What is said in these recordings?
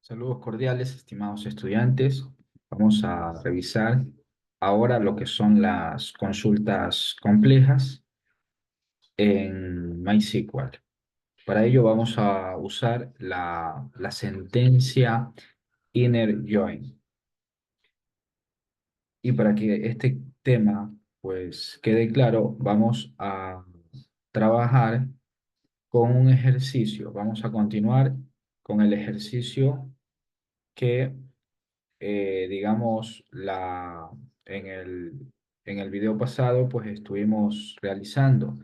Saludos cordiales, estimados estudiantes. Vamos a revisar ahora lo que son las consultas complejas en MySQL. Para ello vamos a usar la sentencia inner join. Y para que este tema pues quede claro, vamos a trabajar con un ejercicio. Vamos a continuar con el ejercicio que digamos, en el video pasado, pues estuvimos realizando.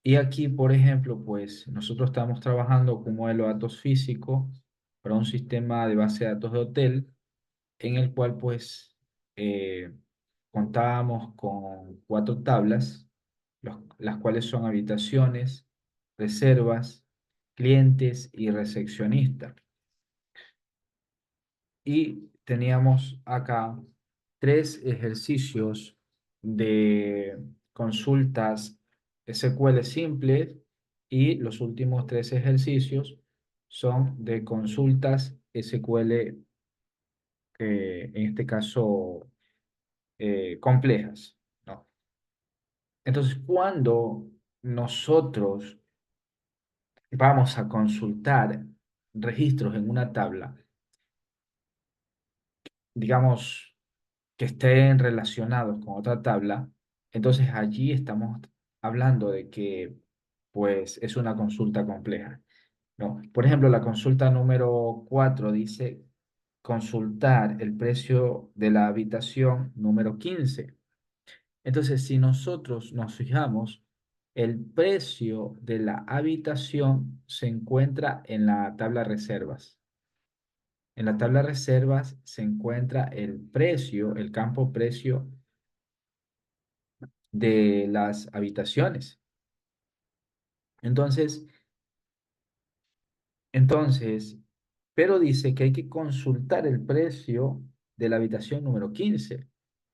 Y aquí, por ejemplo, pues nosotros estamos trabajando con un modelo de datos físico para un sistema de base de datos de hotel, en el cual, pues, eh, contábamos con 4 tablas, las cuales son habitaciones, reservas, clientes y recepcionista. Y teníamos acá 3 ejercicios de consultas SQL simples y los últimos 3 ejercicios son de consultas SQL, en este caso, complejas, ¿no? Entonces, cuando nosotros vamos a consultar registros en una tabla, digamos, que estén relacionados con otra tabla, entonces allí estamos hablando de que pues es una consulta compleja, ¿no? Por ejemplo, la consulta número 4 dice consultar el precio de la habitación número 15. Entonces, si nosotros nos fijamos, el precio de la habitación se encuentra en la tabla reservas. En la tabla reservas se encuentra el precio, el campo precio de las habitaciones. Entonces, entonces, pero dice que hay que consultar el precio de la habitación número 15,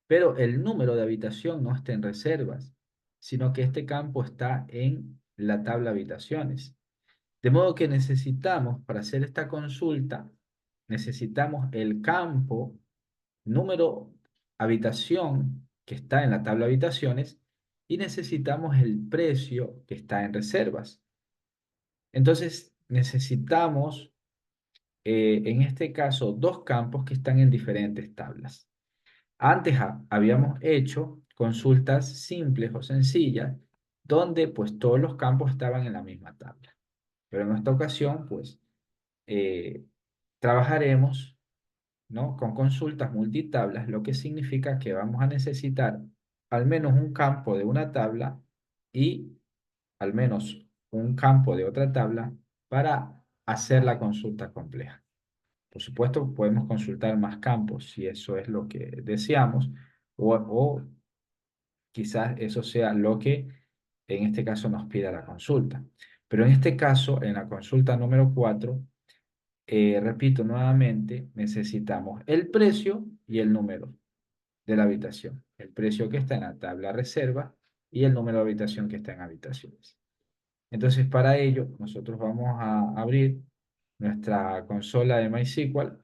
pero el número de habitación no está en reservas, sino que este campo está en la tabla habitaciones. De modo que necesitamos, para hacer esta consulta, necesitamos el campo número habitación que está en la tabla habitaciones y necesitamos el precio que está en reservas. Entonces necesitamos, en este caso, 2 campos que están en diferentes tablas. Antes habíamos hecho consultas simples o sencillas donde pues todos los campos estaban en la misma tabla. Pero en esta ocasión pues eh, trabajaremos, ¿no?, con consultas multitablas, lo que significa que vamos a necesitar al menos un campo de una tabla y al menos un campo de otra tabla para hacer la consulta compleja. Por supuesto, podemos consultar más campos si eso es lo que deseamos o quizás eso sea lo que en este caso nos pida la consulta. Pero en este caso, en la consulta número 4, repito nuevamente, necesitamos el precio y el número de la habitación. El precio que está en la tabla reserva y el número de habitación que está en habitaciones. Entonces, para ello, nosotros vamos a abrir nuestra consola de MySQL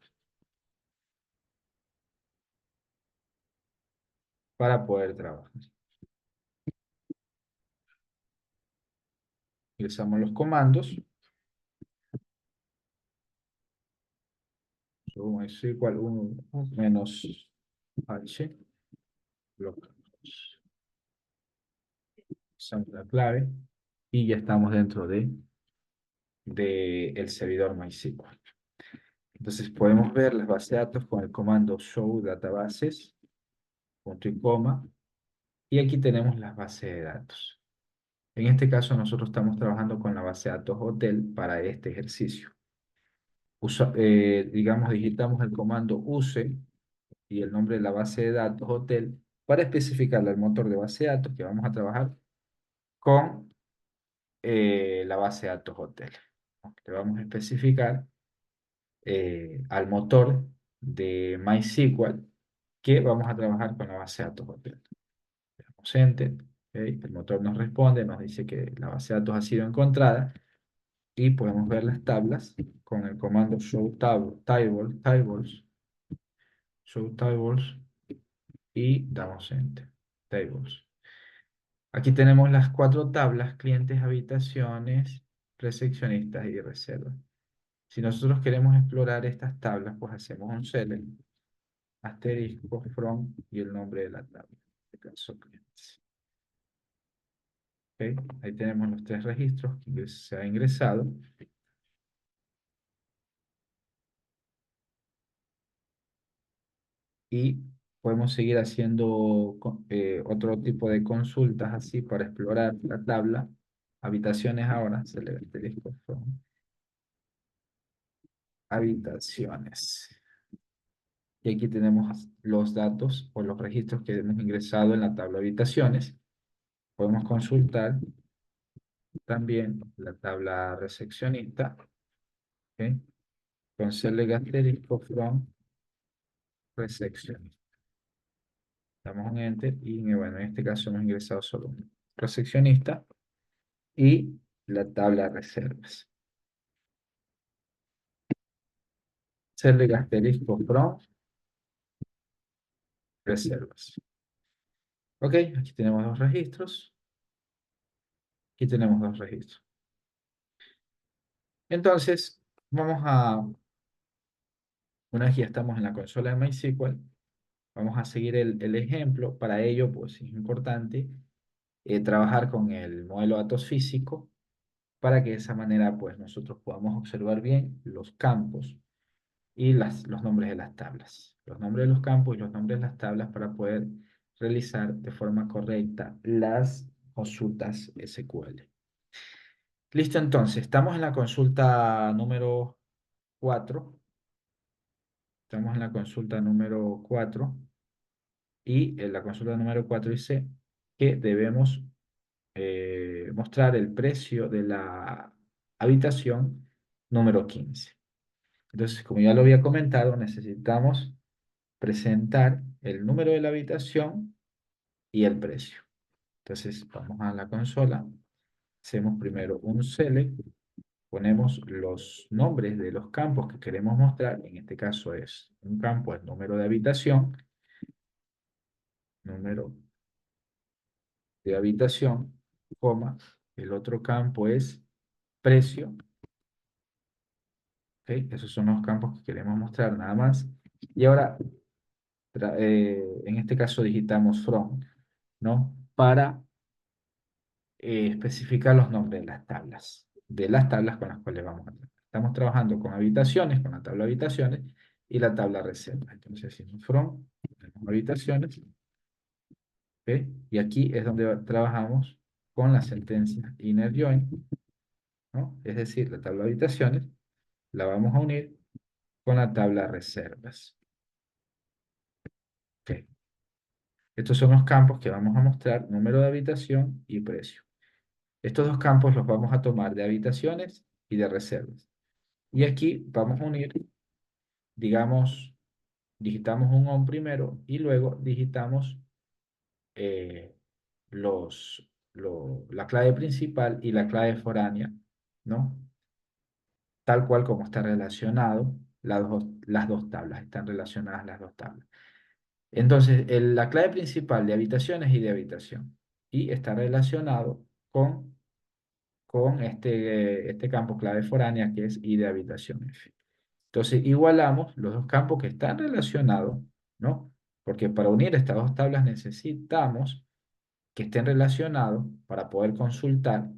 para poder trabajar. Ingresamos los comandos. MySQL 1 menos H. Bloqueamos. Usamos la clave y ya estamos dentro de el servidor MySQL. Entonces podemos ver las bases de datos con el comando show databases, punto y coma, y aquí tenemos las bases de datos. En este caso nosotros estamos trabajando con la base de datos hotel para este ejercicio. Digamos, digitamos el comando use y el nombre de la base de datos hotel para especificarle al motor de base de datos que vamos a trabajar con la base de datos hotel. Le vamos a especificar al motor de MySQL que vamos a trabajar con la base de datos hotel. Le damos Enter, ¿ok? El motor nos responde, nos dice que la base de datos ha sido encontrada y podemos ver las tablas con el comando show tables y damos enter, tables. Aquí tenemos las cuatro tablas: clientes, habitaciones, recepcionistas y reservas. Si nosotros queremos explorar estas tablas, pues hacemos un select, asterisco, from y el nombre de la tabla. En este caso, clientes. ¿Ok? Ahí tenemos los tres registros que se ha ingresado. Y podemos seguir haciendo otro tipo de consultas así para explorar la tabla. Habitaciones ahora, select asterisco, from habitaciones. Y aquí tenemos los datos o los registros que hemos ingresado en la tabla habitaciones. Podemos consultar también la tabla recepcionista, ¿ok? Con select asterisco from recepcionista. Damos un enter y bueno, en este caso hemos ingresado solo un recepcionista y la tabla reservas. Select asterisco from reservas. Ok, aquí tenemos dos registros. Aquí tenemos dos registros. Entonces, vamos a, una vez ya estamos en la consola de MySQL, vamos a seguir el ejemplo. Para ello, pues es importante trabajar con el modelo de datos físico para que de esa manera, pues nosotros podamos observar bien los campos y los nombres de las tablas. Los nombres de los campos y los nombres de las tablas para poder realizar de forma correcta las consultas SQL. Listo, entonces, estamos en la consulta número 4. Estamos en la consulta número 4 y en la consulta número 4 dice que debemos mostrar el precio de la habitación número 15. Entonces, como ya lo había comentado, necesitamos presentar el número de la habitación y el precio. Entonces, vamos a la consola, hacemos primero un select, ponemos los nombres de los campos que queremos mostrar. En este caso es un campo, el número de habitación, número de habitación, coma, el otro campo es precio. ¿Ok? Esos son los campos que queremos mostrar nada más. Y ahora, en este caso digitamos from, ¿no? Para especificar los nombres de las tablas con las cuales vamos a trabajar. Estamos trabajando con habitaciones, con la tabla habitaciones y la tabla reserva. Entonces, decimos from, tenemos habitaciones, ¿ok? Y aquí es donde trabajamos con la sentencia inner join, ¿no? Es decir, la tabla habitaciones la vamos a unir con la tabla reservas. ¿Ok? Estos son los campos que vamos a mostrar: número de habitación y precio. Estos dos campos los vamos a tomar de habitaciones y de reservas. Y aquí vamos a unir, digamos, digitamos un ON primero y luego digitamos eh, la clave principal y la clave foránea, ¿no? Tal cual como está relacionado las dos tablas, están relacionadas las dos tablas. Entonces, la clave principal de habitación es ID de habitación y está relacionado con este campo clave foránea que es ID de habitación F. Entonces, igualamos los dos campos que están relacionados, ¿no? Porque para unir estas dos tablas necesitamos que estén relacionados para poder consultar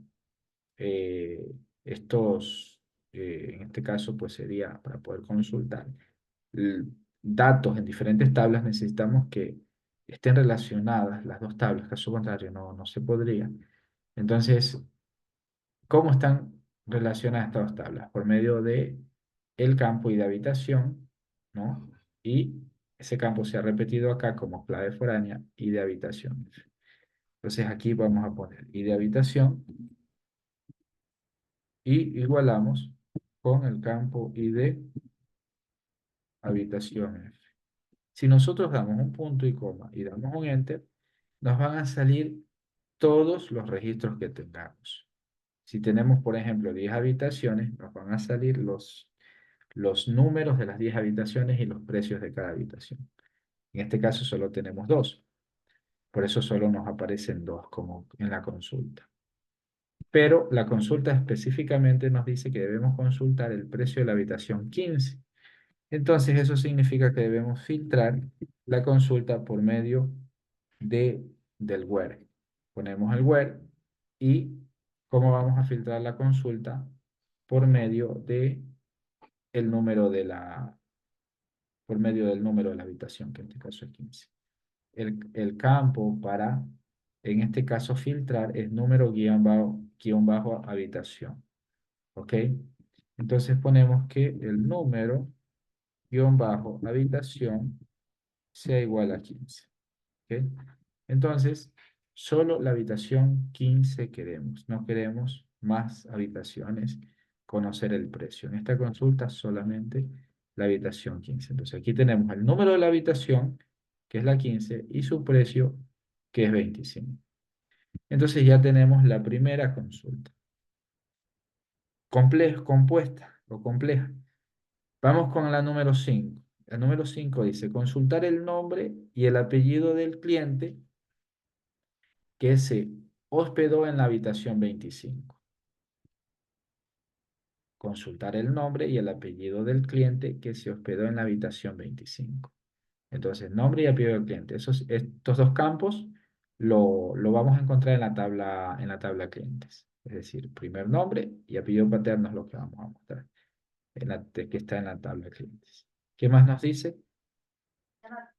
eh, estos, en este caso, pues sería para poder consultar l- datos en diferentes tablas, necesitamos que estén relacionadas las dos tablas, caso contrario no se podría. Entonces, ¿cómo están relacionadas estas dos tablas? Por medio de el campo y de habitación, ¿no? Y ese campo se ha repetido acá como clave foránea y de habitación. Entonces aquí vamos a poner y de habitación y igualamos con el campo y de habitación. Si nosotros damos un punto y coma y damos un enter, nos van a salir todos los registros que tengamos. Si tenemos, por ejemplo, 10 habitaciones, nos van a salir los números de las 10 habitaciones y los precios de cada habitación. En este caso solo tenemos dos, por eso solo nos aparecen dos como en la consulta. Pero la consulta específicamente nos dice que debemos consultar el precio de la habitación 15. Entonces eso significa que debemos filtrar la consulta por medio del where. Ponemos el where y cómo vamos a filtrar la consulta por medio de el número de la, por medio del número de la habitación, que en este caso es 15. El campo para, en este caso, filtrar es número guión bajo habitación. ¿Ok? Entonces ponemos que el número guión bajo habitación sea igual a 15. ¿Ok? Entonces, solo la habitación 15 queremos. No queremos más habitaciones, conocer el precio. En esta consulta solamente la habitación 15. Entonces, aquí tenemos el número de la habitación, que es la 15, y su precio, que es 25. Entonces ya tenemos la primera consulta. Compuesta o compleja. Vamos con la número 5. La número 5 dice, consultar el nombre y el apellido del cliente que se hospedó en la habitación 25. Consultar el nombre y el apellido del cliente que se hospedó en la habitación 25. Entonces, nombre y apellido del cliente. Estos dos campos lo vamos a encontrar en la tabla clientes. Es decir, primer nombre y apellido paterno es lo que vamos a mostrar, que está en la tabla clientes. ¿Qué más nos dice?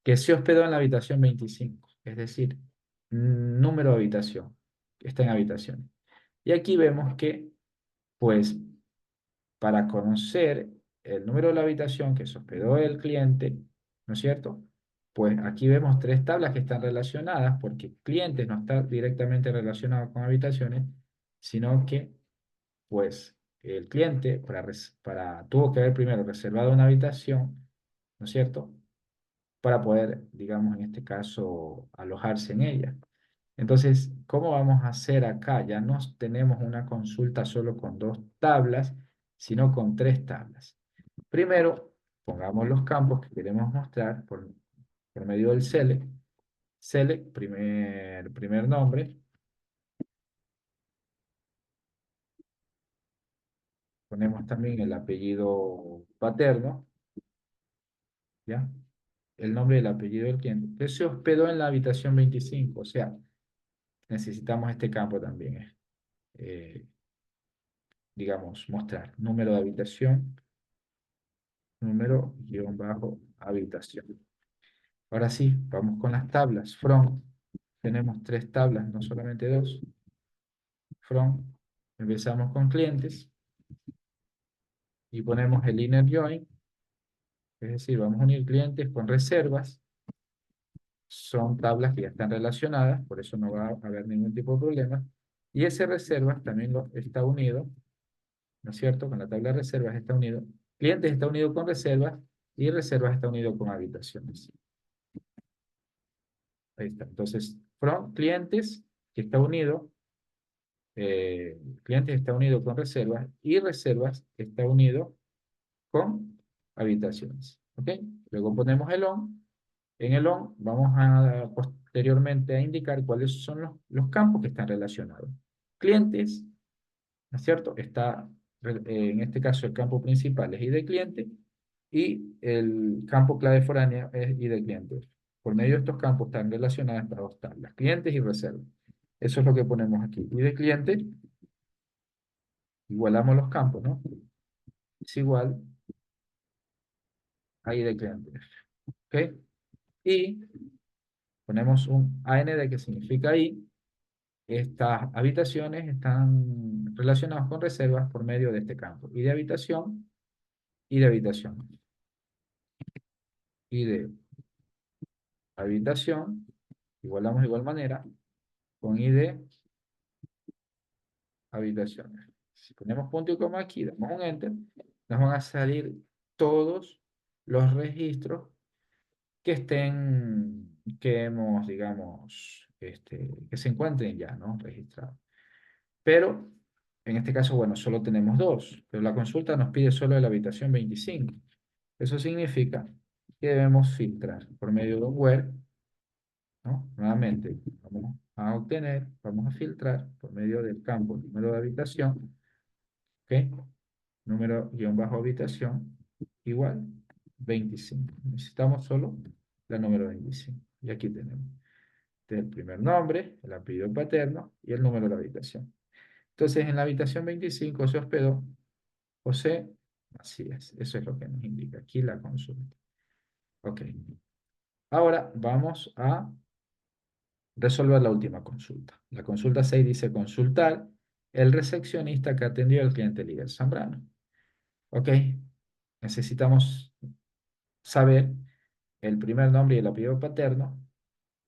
Que se hospedó en la habitación 25. Es decir, número de habitación, que está en habitaciones. Y aquí vemos que, pues, para conocer el número de la habitación que se hospedó el cliente, ¿no es cierto? Pues aquí vemos tres tablas que están relacionadas porque clientes no está directamente relacionado con habitaciones, sino que, pues, el cliente tuvo que haber primero reservado una habitación, ¿no es cierto? Para poder, digamos, en este caso, alojarse en ella. Entonces, ¿cómo vamos a hacer acá? Ya no tenemos una consulta solo con dos tablas, sino con tres tablas. Primero, pongamos los campos que queremos mostrar por medio del select. Select, primer nombre. Ponemos también el apellido paterno, ¿ya? El nombre y el apellido del cliente. Que se hospedó en la habitación 25, o sea, necesitamos este campo también. Eh, digamos, mostrar número de habitación, número guión bajo habitación. Ahora sí, vamos con las tablas. From, tenemos tres tablas, no solamente dos. From, empezamos con clientes y ponemos el inner join, es decir, vamos a unir clientes con reservas. Son tablas que ya están relacionadas, por eso no va a haber ningún tipo de problema. Y ese reservas también está unido, ¿no es cierto? Con la tabla de reservas está unido. Clientes está unido con reservas y reservas está unido con habitaciones. Ahí está. Entonces, from clientes, que está unido, clientes está unido con reservas y reservas está unido con habitaciones. ¿Ok? Luego ponemos el on. En el on vamos a posteriormente a indicar cuáles son los campos que están relacionados. Clientes, ¿no es cierto? En este caso el campo principal es ID cliente y el campo clave foránea es ID cliente. Por medio de estos campos están relacionadas estas dos tablas, clientes y reservas. Eso es lo que ponemos aquí. ID cliente, igualamos los campos, ¿no? Es igual a ID cliente. ¿Ok? Y ponemos un AND que significa ahí. Estas habitaciones están relacionadas con reservas por medio de este campo. Y de habitación y de habitación. Y de habitación, igualamos de igual manera con ID habitaciones. Si ponemos punto y coma aquí, damos un enter, nos van a salir todos los registros que hemos, digamos, que se encuentren ya, ¿no? Registrados. Pero En este caso, bueno, solo tenemos dos, pero la consulta nos pide solo de la habitación 25. Eso significa que debemos filtrar por medio de un where, ¿no? Nuevamente, vamos a obtener, vamos a filtrar por medio del campo número de habitación, ¿ok? Número guión bajo habitación igual 25. Necesitamos solo la número 25. Y aquí tenemos el primer nombre, el apellido paterno y el número de la habitación. Entonces, en la habitación 25 se hospedó José Macías. Eso es lo que nos indica aquí la consulta. Ok. Ahora vamos a resolver la última consulta. La consulta 6 dice consultar el recepcionista que atendió al cliente líder Zambrano. Ok. Necesitamos saber el primer nombre y el apellido paterno,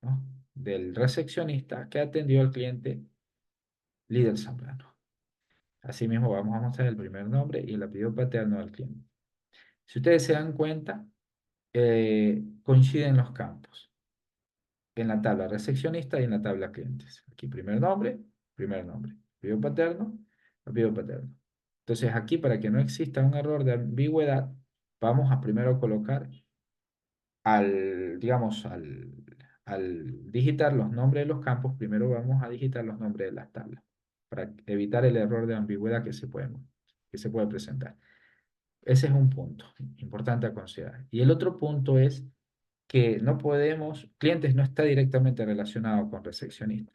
¿no? Del recepcionista que atendió al cliente líder Zambrano. Asimismo, vamos a mostrar el primer nombre y el apellido paterno del cliente. Si ustedes se dan cuenta, coinciden los campos en la tabla recepcionista y en la tabla clientes. Aquí primer nombre. Apellido paterno, apellido paterno. Entonces aquí, para que no exista un error de ambigüedad, vamos a primero colocar digamos, al digitar los nombres de los campos, primero vamos a digitar los nombres de las tablas para evitar el error de ambigüedad que se puede presentar. Ese es un punto importante a considerar. Y el otro punto es que no podemos, clientes no está directamente relacionado con recepcionista,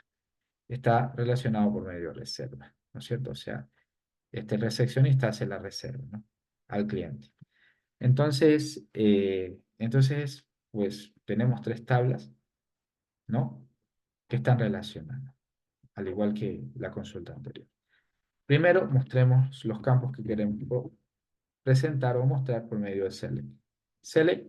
está relacionado por medio de reserva, ¿no es cierto? O sea, este recepcionista hace la reserva, ¿no? Al cliente. Entonces, pues tenemos tres tablas, ¿no? Que están relacionadas, al igual que la consulta anterior. Primero, mostremos los campos que queremos presentar o mostrar por medio de Select. Select,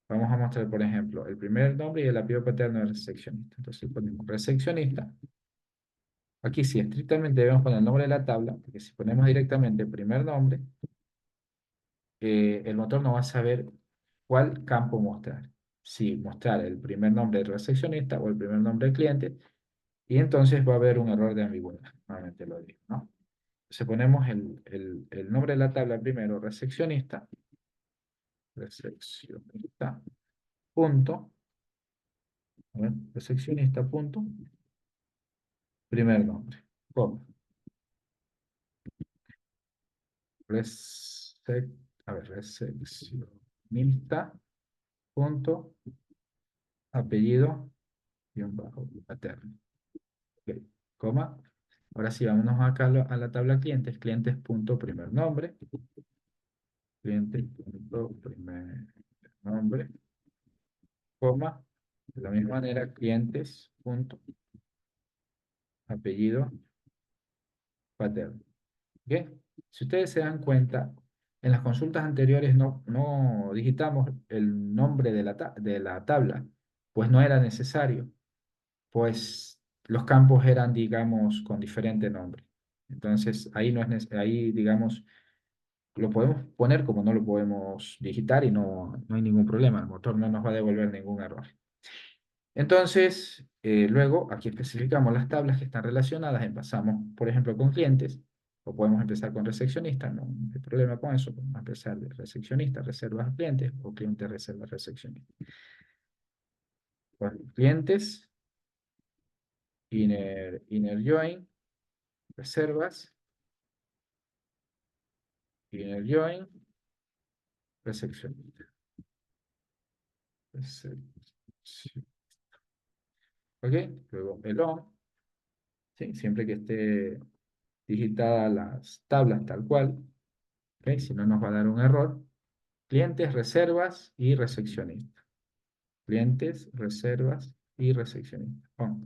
vamos a mostrar, por ejemplo, el primer nombre y el apellido paterno del recepcionista. Entonces ponemos recepcionista. Aquí sí, estrictamente debemos poner el nombre de la tabla, porque si ponemos directamente el primer nombre, el motor no va a saber cuál campo mostrar. Si mostrar el primer nombre del recepcionista o el primer nombre del cliente, y entonces va a haber un error de ambigüedad. Nuevamente lo digo, ¿no? Entonces ponemos el nombre de la tabla primero, recepcionista, punto, a ver, recepcionista, punto, primer nombre, coma, resec, a ver, recepcionista, punto, apellido, guión bajo, paterno. Ok, coma. Ahora sí, vámonos acá a la tabla clientes, clientes punto primer nombre, clientes punto primer nombre, coma, de la misma manera, clientes punto apellido paterno. ¿Ok? Si ustedes se dan cuenta, en las consultas anteriores no digitamos el nombre de la tabla, pues no era necesario, pues los campos eran, digamos, con diferente nombre. Entonces, ahí, no es, ahí, digamos, lo podemos poner como no lo podemos digitar y no hay ningún problema. El motor no nos va a devolver ningún error. Entonces, luego aquí especificamos las tablas que están relacionadas. Empezamos, por ejemplo, con clientes, o podemos empezar con recepcionistas, no hay problema con eso. Podemos empezar de recepcionista, reservas a clientes, o cliente, reservas, recepcionista. Bueno, clientes, inner join, reservas, inner join, recepcionista. Recepción. ¿Ok? Luego el on, ¿sí? Siempre que esté digitada las tablas tal cual, ¿ok? Si no nos va a dar un error. Clientes, reservas y recepcionista. Clientes, reservas y recepcionista. Bueno,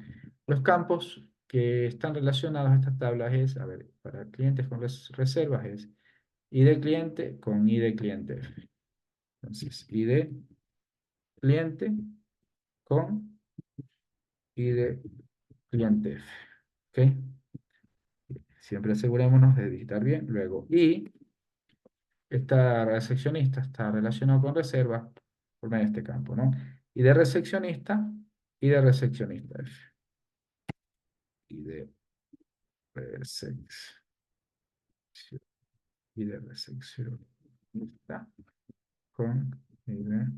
los campos que están relacionados a estas tablas es, a ver, para clientes con reservas es ID cliente con ID cliente F. Entonces, ID cliente con ID cliente F. ¿Ok? Siempre asegurémonos de digitar bien. Luego, y esta recepcionista está relacionado con reservas por medio de este campo, ¿no? Y de recepcionista y de recepcionista F. Y de recepcionista. y de recepción. Está con nivel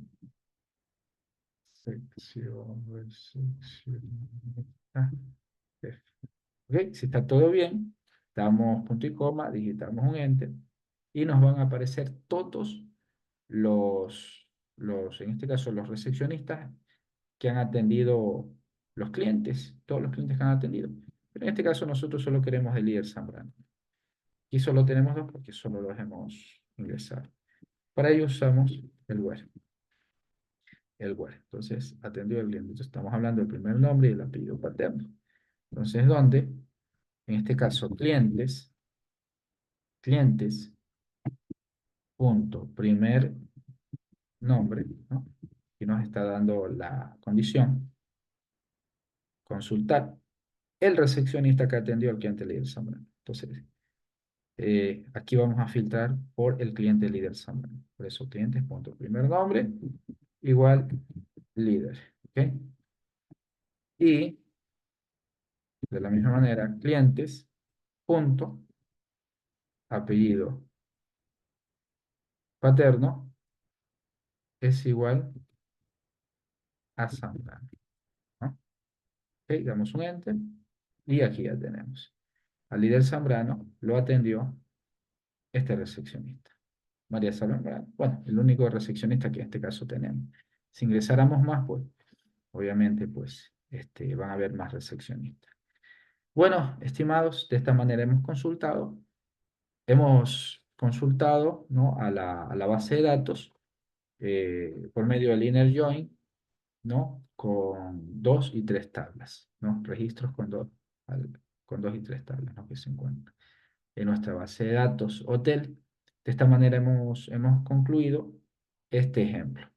sección, recepcionista. F. Ok, si está todo bien, damos punto y coma, digitamos un enter y nos van a aparecer todos en este caso, los recepcionistas que han atendido los clientes, todos los clientes que han atendido. Pero en este caso nosotros solo queremos el líder Zambrano. Y solo tenemos dos porque solo los hemos ingresado. Para ello usamos el where. El where. Entonces, atendió el cliente. Entonces, estamos hablando del primer nombre y el apellido paterno. Entonces, ¿dónde? En este caso, clientes, punto, primer nombre, ¿no? Y nos está dando la condición, consultar el recepcionista que atendió al cliente líder Zambrano. Entonces, aquí vamos a filtrar por el cliente líder Zambrano. Por eso, clientes, punto, primer nombre, igual líder. ¿Ok? Y de la misma manera, clientes, punto, apellido paterno es igual a Zambrano, ¿no? Ok, damos un enter y aquí ya tenemos. Al líder Zambrano lo atendió este recepcionista. María Zambrano, bueno, el único recepcionista que en este caso tenemos. Si ingresáramos más, pues, obviamente, pues, van a haber más recepcionistas. Bueno, estimados, de esta manera hemos consultado, ¿no? a la base de datos por medio del inner join, ¿no? Con dos y tres tablas, ¿no? Registros con dos y tres tablas, ¿no? Que se encuentran en nuestra base de datos hotel. De esta manera hemos concluido este ejemplo.